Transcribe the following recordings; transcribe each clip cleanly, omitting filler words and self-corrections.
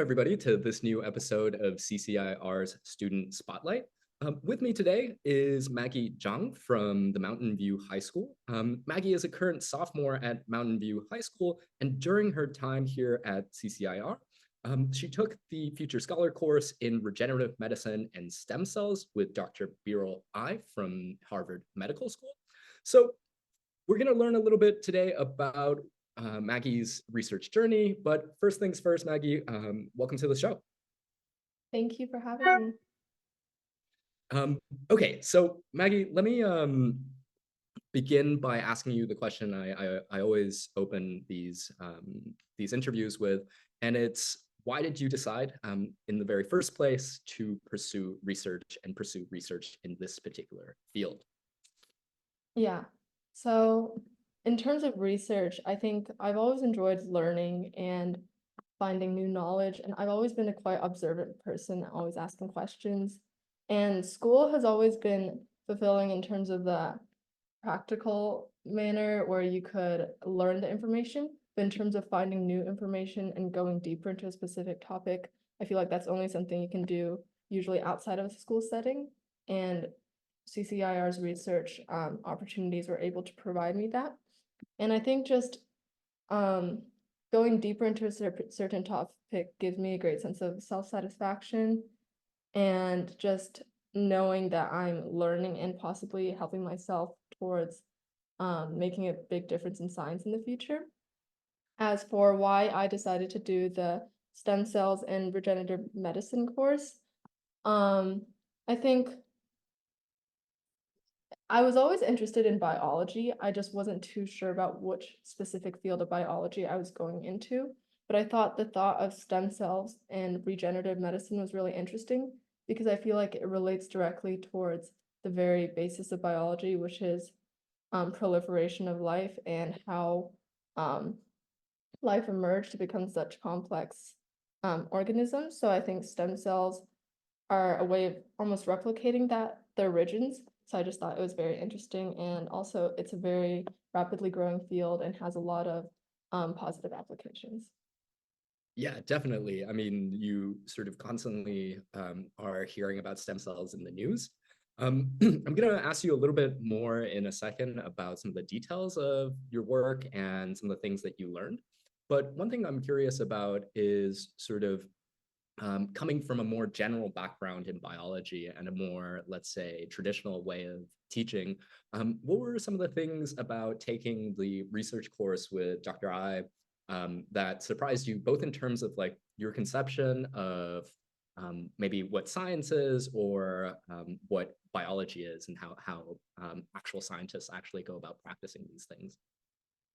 everybody, to this new episode of CCIR's Student Spotlight. With me today is Maggie Zhang from the Mountain View High School. Maggie is a current sophomore at Mountain View High School, and during her time here at CCIR, she took the Future Scholar course in Regenerative Medicine and Stem Cells with Dr. Birol Ai from Harvard Medical School. So we're going to learn a little bit today about Maggie's research journey, but first things first, Maggie, welcome to the show. Thank you for having me. Okay, so Maggie, let me begin by asking you the question I always open these interviews with, and it's, why did you decide in the very first place to pursue research in this particular field? Yeah, so in terms of research, I think I've always enjoyed learning and finding new knowledge, and I've always been a quite observant person, always asking questions. And school has always been fulfilling in terms of the practical manner where you could learn the information, but in terms of finding new information and going deeper into a specific topic, I feel like that's only something you can do usually outside of a school setting. And CCIR's research opportunities were able to provide me that. And I think just going deeper into a certain topic gives me a great sense of self-satisfaction and just knowing that I'm learning and possibly helping myself towards making a big difference in science in the future. As for why I decided to do the stem cells and regenerative medicine course, I think I was always interested in biology. I just wasn't too sure about which specific field of biology I was going into. But I thought the thought of stem cells and regenerative medicine was really interesting because I feel like it relates directly towards the very basis of biology, which is proliferation of life and how life emerged to become such complex organisms. So I think stem cells are a way of almost replicating the origins. So I just thought it was very interesting, and also it's a very rapidly growing field and has a lot of positive applications. Yeah, definitely. I mean, you sort of constantly are hearing about stem cells in the news. I'm going to ask you a little bit more in a second about some of the details of your work and some of the things that you learned. But one thing I'm curious about is sort of coming from a more general background in biology and a more, let's say, traditional way of teaching, what were some of the things about taking the research course with Dr. Ai that surprised you, both in terms of like your conception of maybe what science is or what biology is, and how actual scientists actually go about practicing these things?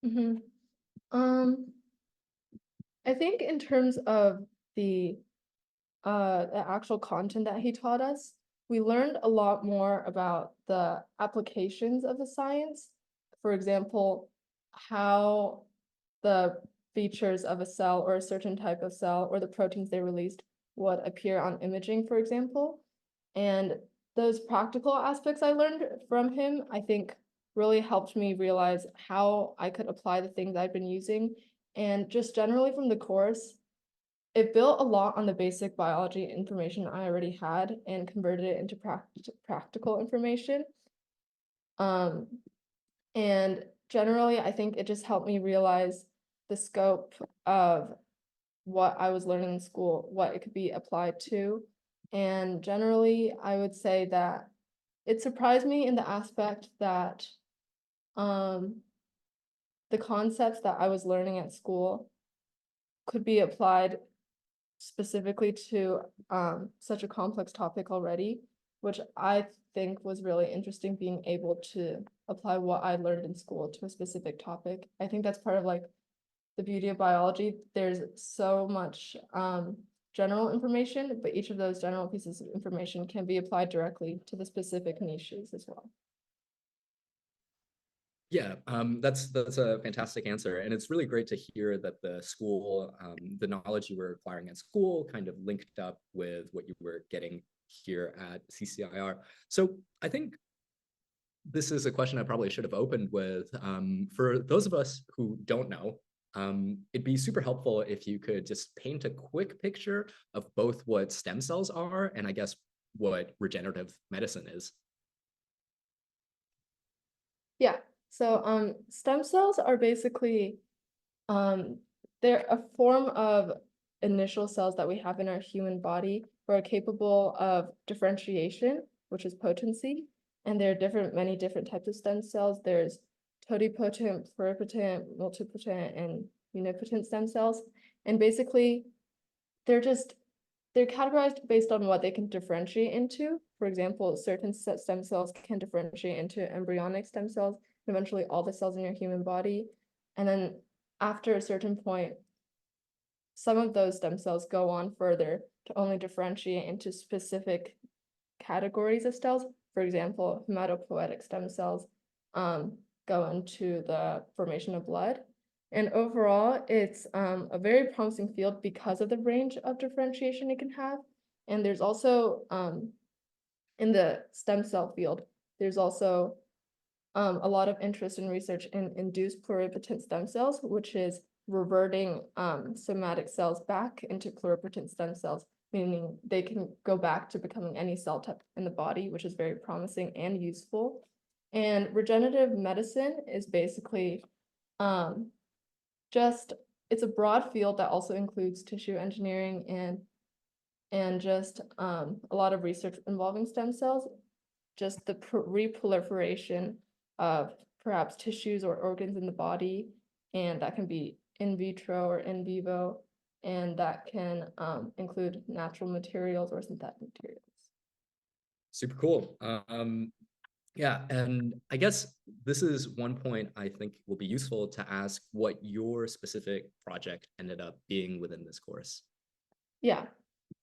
Mm-hmm. I think in terms of the actual content that he taught us, we learned a lot more about the applications of the science. For example, how the features of a cell or a certain type of cell or the proteins they released would appear on imaging, for example. And those practical aspects I learned from him, I think really helped me realize how I could apply the things I've been using. And just generally from the course, it built a lot on the basic biology information I already had and converted it into practical information. And generally, I think it just helped me realize the scope of what I was learning in school, what it could be applied to. And generally, I would say that it surprised me in the aspect that the concepts that I was learning at school could be applied specifically to such a complex topic already, which I think was really interesting, being able to apply what I learned in school to a specific topic. I think that's part of like the beauty of biology. There's so much general information, but each of those general pieces of information can be applied directly to the specific niches as well. Yeah, that's a fantastic answer. And it's really great to hear that the school, the knowledge you were acquiring at school kind of linked up with what you were getting here at CCIR. So I think this is a question I probably should have opened with. For those of us who don't know, It'd be super helpful if you could just paint a quick picture of both what stem cells are and I guess what regenerative medicine is. Yeah. So stem cells are basically they're a form of initial cells that we have in our human body who are capable of differentiation, which is potency. And there are many different types of stem cells. There's totipotent, pluripotent, multipotent, and unipotent stem cells. And basically, they're categorized based on what they can differentiate into. For example, certain stem cells can differentiate into embryonic stem cells, and eventually all the cells in your human body. And then after a certain point, some of those stem cells go on further to only differentiate into specific categories of cells. For example, hematopoietic stem cells go into the formation of blood. And overall, it's a very promising field because of the range of differentiation it can have. And there's also, in the stem cell field, there's also a lot of interest in research in induced pluripotent stem cells, which is reverting somatic cells back into pluripotent stem cells, meaning they can go back to becoming any cell type in the body, which is very promising and useful. And regenerative medicine is basically it's a broad field that also includes tissue engineering and just a lot of research involving stem cells, just the reproliferation of perhaps tissues or organs in the body, and that can be in vitro or in vivo, and that can include natural materials or synthetic materials. Super cool. Yeah, and I guess this is one point I think will be useful to ask what your specific project ended up being within this course. Yeah,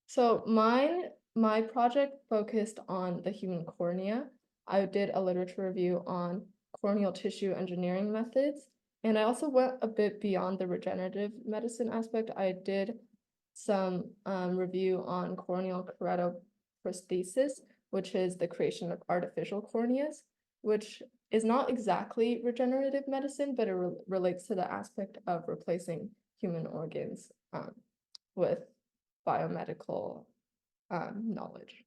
so my project focused on the human cornea. I did a literature review on corneal tissue engineering methods, and I also went a bit beyond the regenerative medicine aspect. I did some review on corneal keratoplasty, which is the creation of artificial corneas, which is not exactly regenerative medicine, but it relates to the aspect of replacing human organs with biomedical knowledge.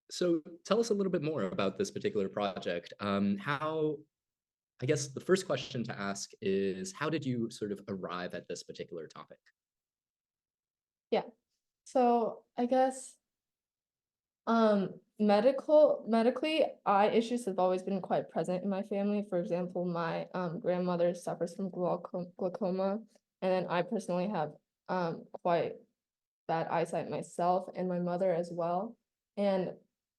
So tell us a little bit more about this particular project. I guess the first question to ask is, how did you sort of arrive at this particular topic? Yeah, so I guess medically, eye issues have always been quite present in my family. For example, my grandmother suffers from glaucoma, and then I personally have quite bad eyesight myself, and my mother as well. And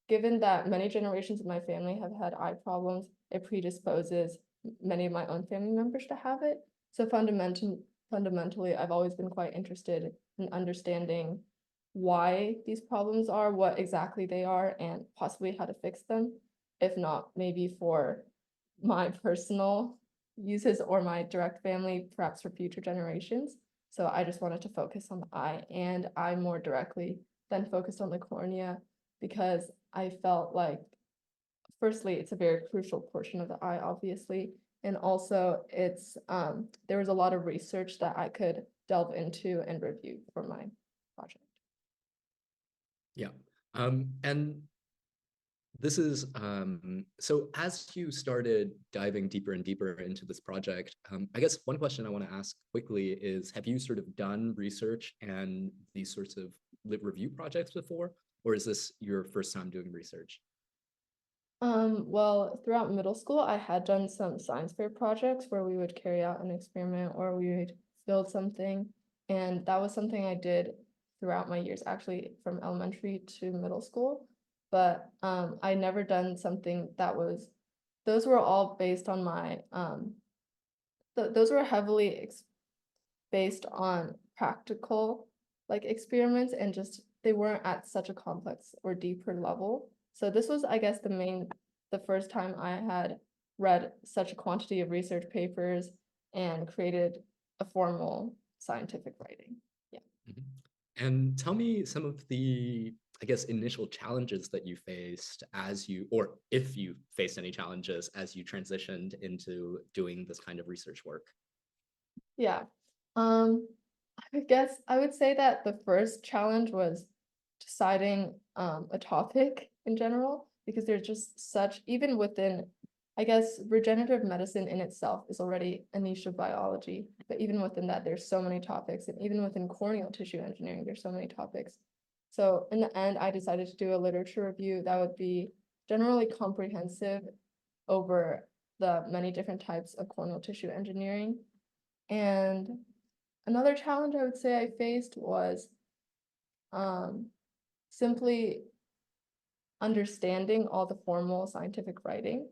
given that many generations of my family have had eye problems, it predisposes many of my own family members to have it. So fundamentally, I've always been quite interested in understanding why these problems are, what exactly they are, and possibly how to fix them. If not, maybe for my personal uses or my direct family, perhaps for future generations. So I just wanted to focus on the eye, and I more directly then focused on the cornea because I felt like, firstly, it's a very crucial portion of the eye, obviously, and also it's there was a lot of research that I could delve into and review for my project. Yeah, and this is, so as you started diving deeper and deeper into this project, I guess one question I want to ask quickly is, have you sort of done research and these sorts of review projects before, or is this your first time doing research? Well, throughout middle school, I had done some science fair projects where we would carry out an experiment or we would build something. And that was something I did throughout my years, actually from elementary to middle school. But I never done something that was, those were all based on my, those were heavily based on practical like experiments and just, they weren't at such a complex or deeper level. So this was, I guess, the first time I had read such a quantity of research papers and created a formal scientific writing. Yeah. Mm-hmm. And tell me some of the, I guess, initial challenges that you faced as you, or if you faced any challenges as you transitioned into doing this kind of research work. Yeah. I guess I would say that the first challenge was deciding a topic in general, because there's just such, even within, I guess, regenerative medicine in itself is already a niche of biology, but even within that, there's so many topics, and even within corneal tissue engineering, there's so many topics. So in the end, I decided to do a literature review that would be generally comprehensive over the many different types of corneal tissue engineering. And another challenge I would say I faced was simply understanding all the formal scientific writing,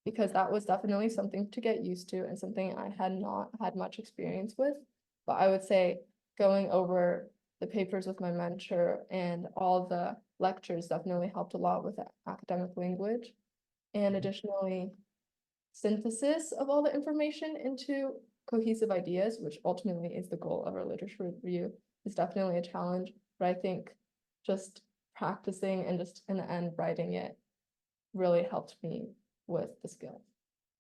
because that was definitely something to get used to and something I had not had much experience with. But I would say going over the papers with my mentor and all the lectures definitely helped a lot with academic language. And additionally, synthesis of all the information into cohesive ideas, which ultimately is the goal of our literature review, is definitely a challenge. But I think just practicing and just in the end writing it really helped me with the skill.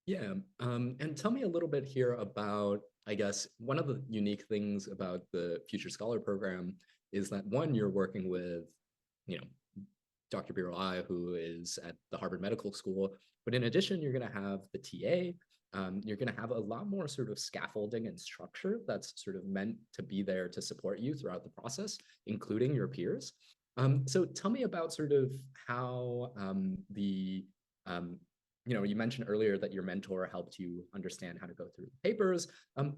Yeah, and tell me a little bit here about, I guess, one of the unique things about the Future Scholar program is that one, you're working with, you know, Dr. Birolai, who is at the Harvard Medical School, but in addition, you're going to have the TA. You're going to have a lot more sort of scaffolding and structure that's sort of meant to be there to support you throughout the process, including your peers. So tell me about sort of how you mentioned earlier that your mentor helped you understand how to go through the papers.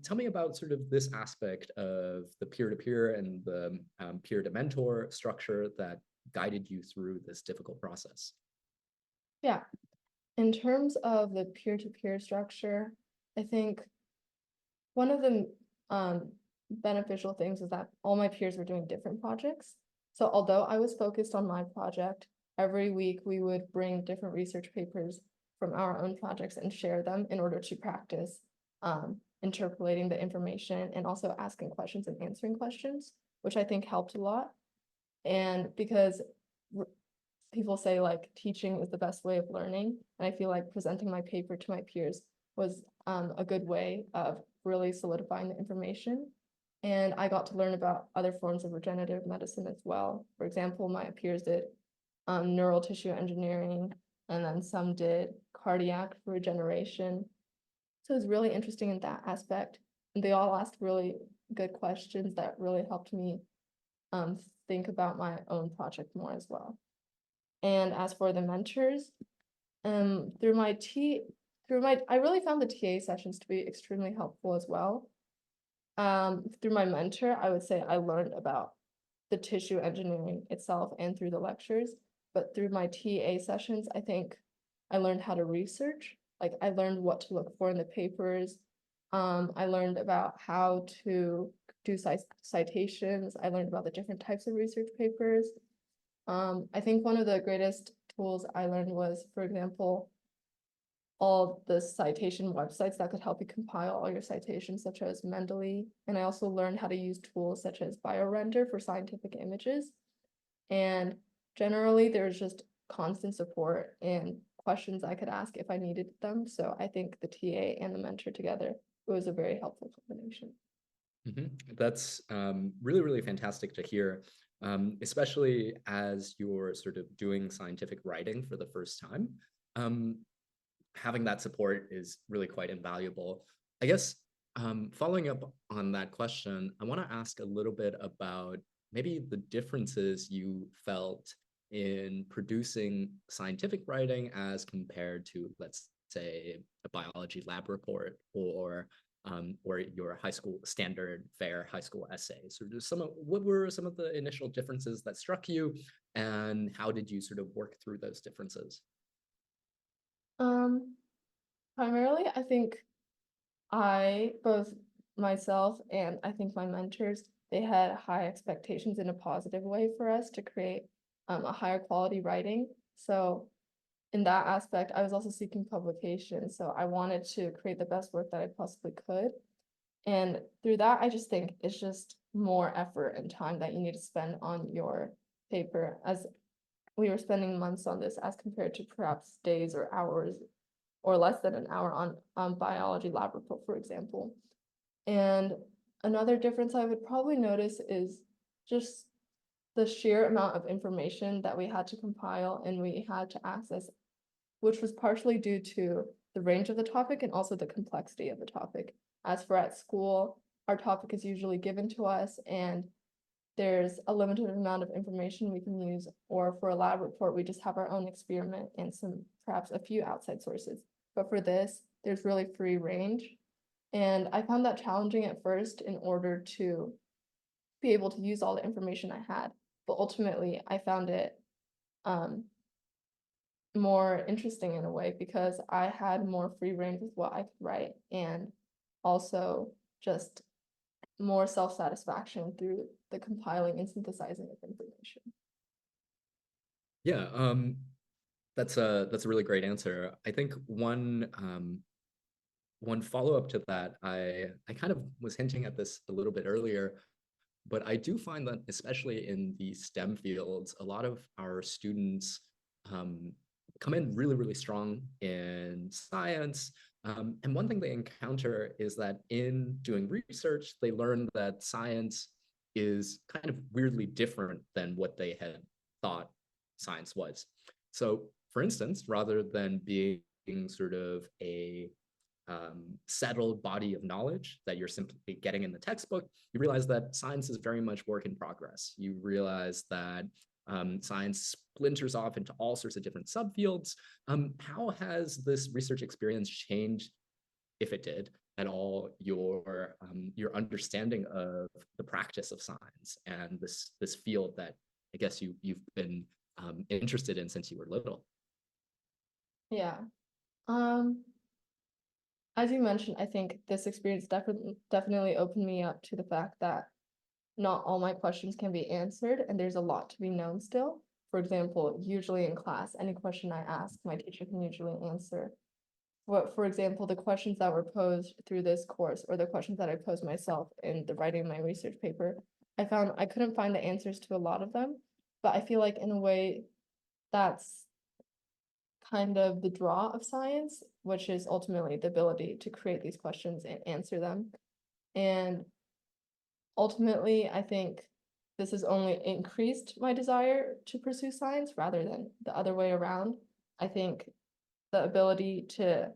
Tell me about sort of this aspect of the peer-to-peer and the peer-to-mentor structure that guided you through this difficult process. Yeah. In terms of the peer-to-peer structure, I think one of the beneficial things is that all my peers were doing different projects. So although I was focused on my project, every week we would bring different research papers from our own projects and share them in order to practice interpolating the information and also asking questions and answering questions, which I think helped a lot. And because people say like teaching is the best way of learning, and I feel like presenting my paper to my peers was a good way of really solidifying the information. And I got to learn about other forms of regenerative medicine as well. For example, my peers did neural tissue engineering, and then some did cardiac regeneration. So it was really interesting in that aspect. And they all asked really good questions that really helped me think about my own project more as well. And as for the mentors, I really found the TA sessions to be extremely helpful as well. Through my mentor, I would say I learned about the tissue engineering itself and through the lectures, but through my TA sessions, I think I learned how to research. Like I learned what to look for in the papers. I learned about how to do citations. I learned about the different types of research papers. I think one of the greatest tools I learned was, for example, all the citation websites that could help you compile all your citations, such as Mendeley. And I also learned how to use tools such as BioRender for scientific images. And generally, there's just constant support and questions I could ask if I needed them. So I think the TA and the mentor together, it was a very helpful combination. That's really, really fantastic to hear, especially as you're sort of doing scientific writing for the first time. Having that support is really quite invaluable. I guess following up on that question, I want to ask a little bit about maybe the differences you felt in producing scientific writing as compared to, let's say, a biology lab report or your high school standard fare high school essays. Or just what were some of the initial differences that struck you, and how did you sort of work through those differences? Primarily, I think both myself and I think my mentors, they had high expectations in a positive way for us to create a higher quality writing. So in that aspect, I was also seeking publication. So I wanted to create the best work that I possibly could. And through that, I just think it's just more effort and time that you need to spend on your paper, as we were spending months on this as compared to perhaps days or hours or less than an hour on biology lab report, for example. And another difference I would probably notice is just the sheer amount of information that we had to compile and we had to access, which was partially due to the range of the topic and also the complexity of the topic. As for at school, our topic is usually given to us and there's a limited amount of information we can use, or for a lab report, we just have our own experiment and perhaps a few outside sources. But for this, there's really free range. And I found that challenging at first in order to be able to use all the information I had. But ultimately, I found it more interesting in a way because I had more free range with what I could write, and also just more self-satisfaction through the compiling and synthesizing of information. Yeah, that's a really great answer. I think one follow-up to that, I kind of was hinting at this a little bit earlier, but I do find that especially in the STEM fields, a lot of our students come in really strong in science. And one thing they encounter is that in doing research, they learn that science is kind of weirdly different than what they had thought science was. So for instance, rather than being sort of a settled body of knowledge that you're simply getting in the textbook, you realize that science is very much work in progress. You realize that science splinters off into all sorts of different subfields. How has this research experience changed, if it did at all, your understanding of the practice of science and this field that I guess you've been interested in since you were little? Yeah. As you mentioned, I think this experience definitely opened me up to the fact that not all my questions can be answered and there's a lot to be known still. For example, usually in class, any question I ask, my teacher can usually answer. But for example, the questions that were posed through this course or the questions that I posed myself in the writing of my research paper, I found I couldn't find the answers to a lot of them, but I feel like in a way that's kind of the draw of science, which is ultimately the ability to create these questions and answer them. And ultimately, I think this has only increased my desire to pursue science rather than the other way around. I think the ability to,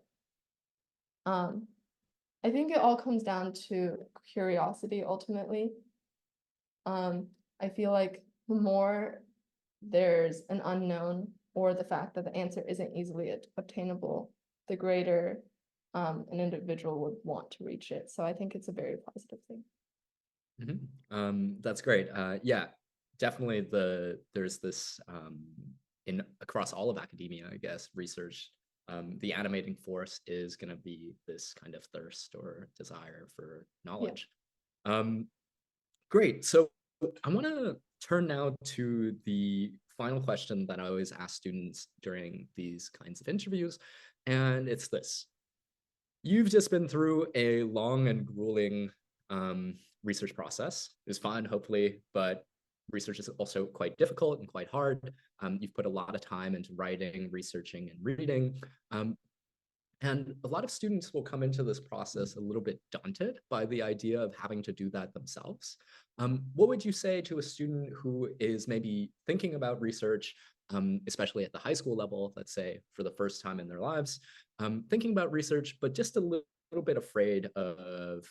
I think it all comes down to curiosity ultimately. I feel like the more there's an unknown or the fact that the answer isn't easily obtainable, the greater an individual would want to reach it. So I think it's a very positive thing. That's great. Yeah, definitely there's this in across all of academia, I guess, research. The animating force is going to be this kind of thirst or desire for knowledge. Yeah. Great. So I want to turn now to the final question that I always ask students during these kinds of interviews, and it's this. You've just been through a long and grueling research process. It was fun, hopefully, but research is also quite difficult and quite hard. You've put a lot of time into writing, researching, and reading. And a lot of students will come into this process a little bit daunted by the idea of having to do that themselves. What would you say to a student who is maybe thinking about research, especially at the high school level, let's say, for the first time in their lives, thinking about research, but just a little bit afraid of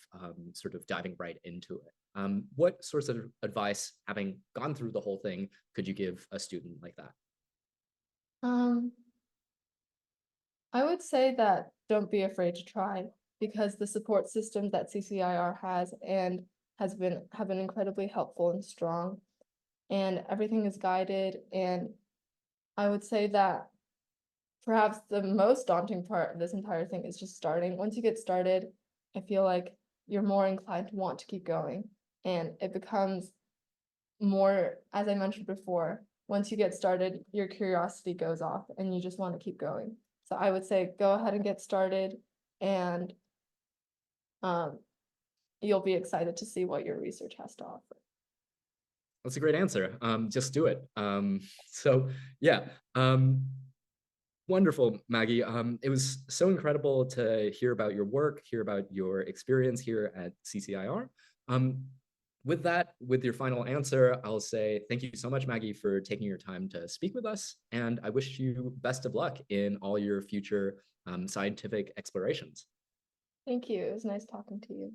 sort of diving right into it? What sorts of advice, having gone through the whole thing, could you give a student like that? I would say that don't be afraid to try, because the support system that CCIR has and have been incredibly helpful and strong, and everything is guided. And I would say that perhaps the most daunting part of this entire thing is just starting. Once you get started, I feel like you're more inclined to want to keep going, and it becomes more, as I mentioned before, once you get started, your curiosity goes off and you just want to keep going. So I would say go ahead and get started, and you'll be excited to see what your research has to offer. That's a great answer. Just do it. So yeah. Wonderful, Maggie. It was so incredible to hear about your work, hear about your experience here at CCIR. With that, with your final answer, I'll say thank you so much, Maggie, for taking your time to speak with us. And I wish you best of luck in all your future scientific explorations. Thank you. It was nice talking to you.